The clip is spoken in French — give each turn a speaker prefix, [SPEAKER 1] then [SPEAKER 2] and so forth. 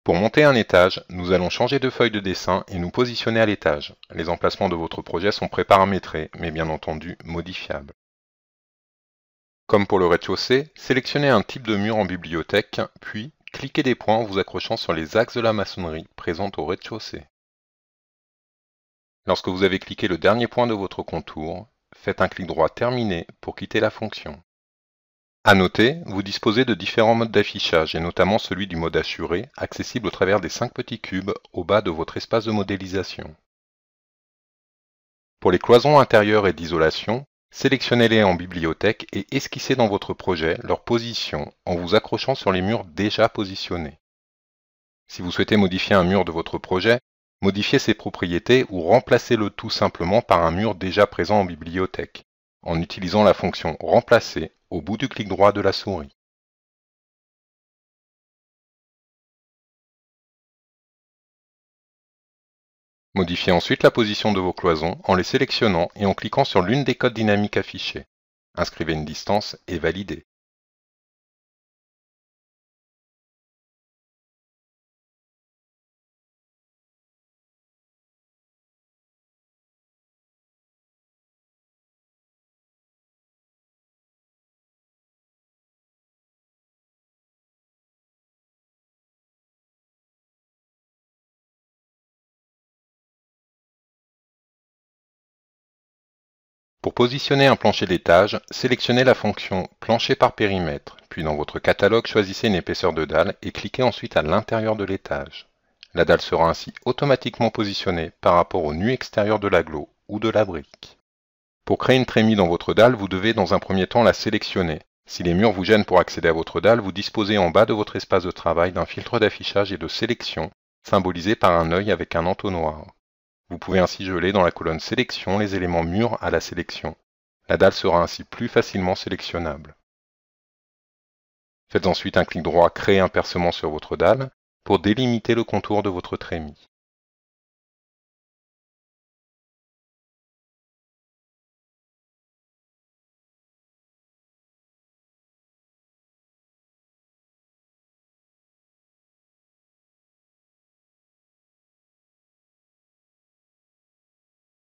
[SPEAKER 1] Pour monter un étage, nous allons changer de feuille de dessin et nous positionner à l'étage. Les emplacements de votre projet sont préparamétrés, mais bien entendu modifiables. Comme pour le rez-de-chaussée, sélectionnez un type de mur en bibliothèque, puis cliquez des points en vous accrochant sur les axes de la maçonnerie présente au rez-de-chaussée. Lorsque vous avez cliqué le dernier point de votre contour, faites un clic droit terminé pour quitter la fonction. À noter, vous disposez de différents modes d'affichage et notamment celui du mode assuré, accessible au travers des 5 petits cubes au bas de votre espace de modélisation. Pour les cloisons intérieures et d'isolation, sélectionnez-les en bibliothèque et esquissez dans votre projet leur position en vous accrochant sur les murs déjà positionnés. Si vous souhaitez modifier un mur de votre projet, modifiez ses propriétés ou remplacez-le tout simplement par un mur déjà présent en bibliothèque, en utilisant la fonction Remplacer au bout du clic droit de la souris. Modifiez ensuite la position de vos cloisons en les sélectionnant et en cliquant sur l'une des codes dynamiques affichées. Inscrivez une distance et validez. Pour positionner un plancher d'étage, sélectionnez la fonction Plancher par périmètre, puis dans votre catalogue choisissez une épaisseur de dalle et cliquez ensuite à l'intérieur de l'étage. La dalle sera ainsi automatiquement positionnée par rapport au nu extérieur de l'agglo ou de la brique. Pour créer une trémie dans votre dalle, vous devez dans un premier temps la sélectionner. Si les murs vous gênent pour accéder à votre dalle, vous disposez en bas de votre espace de travail d'un filtre d'affichage et de sélection, symbolisé par un œil avec un entonnoir. Vous pouvez ainsi geler dans la colonne Sélection les éléments murs à la sélection. La dalle sera ainsi plus facilement sélectionnable. Faites ensuite un clic droit Créer un percement sur votre dalle pour délimiter le contour de votre trémie.